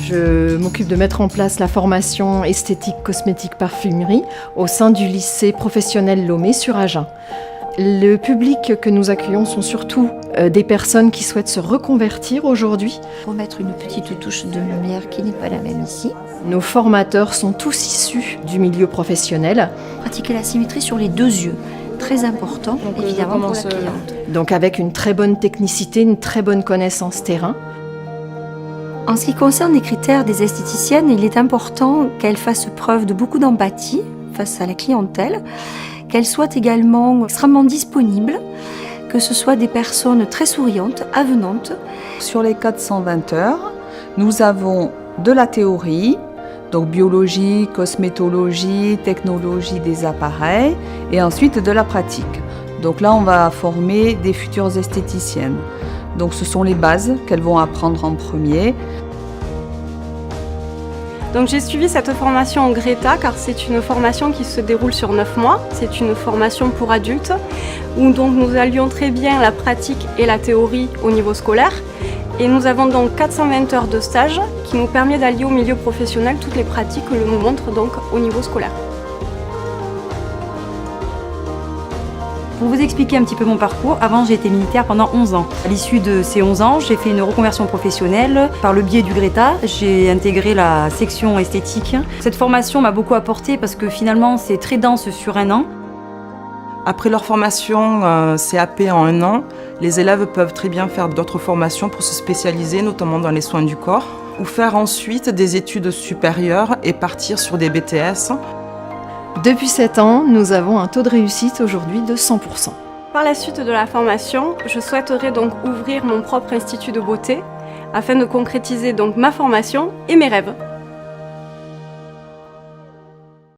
Je m'occupe de mettre en place la formation esthétique, cosmétique, parfumerie au sein du lycée professionnel Lomé sur Agen. Le public que nous accueillons sont surtout des personnes qui souhaitent se reconvertir aujourd'hui. Pour mettre une petite touche de lumière qui n'est pas la même ici. Nos formateurs sont tous issus du milieu professionnel. Pratiquer la symétrie sur les 2 yeux, très important évidemment pour la cliente. Donc avec une très bonne technicité, une très bonne connaissance terrain. En ce qui concerne les critères des esthéticiennes, il est important qu'elles fassent preuve de beaucoup d'empathie face à la clientèle, qu'elles soient également extrêmement disponibles, que ce soit des personnes très souriantes, avenantes. Sur les 420 heures, nous avons de la théorie, donc biologie, cosmétologie, technologie des appareils, et ensuite de la pratique. Donc là, on va former des futures esthéticiennes. Donc ce sont les bases qu'elles vont apprendre en premier. Donc j'ai suivi cette formation en Greta car c'est une formation qui se déroule sur 9 mois. C'est une formation pour adultes où donc nous allions très bien la pratique et la théorie au niveau scolaire. Et nous avons donc 420 heures de stage qui nous permet d'allier au milieu professionnel toutes les pratiques que l'on nous montre donc au niveau scolaire. Pour vous expliquer un petit peu mon parcours, avant j'ai été militaire pendant 11 ans. À l'issue de ces 11 ans, j'ai fait une reconversion professionnelle. Par le biais du Greta, j'ai intégré la section esthétique. Cette formation m'a beaucoup apporté parce que finalement c'est très dense sur 1 an. Après leur formation CAP en 1 an, les élèves peuvent très bien faire d'autres formations pour se spécialiser, notamment dans les soins du corps, ou faire ensuite des études supérieures et partir sur des BTS. Depuis 7 ans, nous avons un taux de réussite aujourd'hui de 100%. Par la suite de la formation, je souhaiterais donc ouvrir mon propre institut de beauté afin de concrétiser donc ma formation et mes rêves.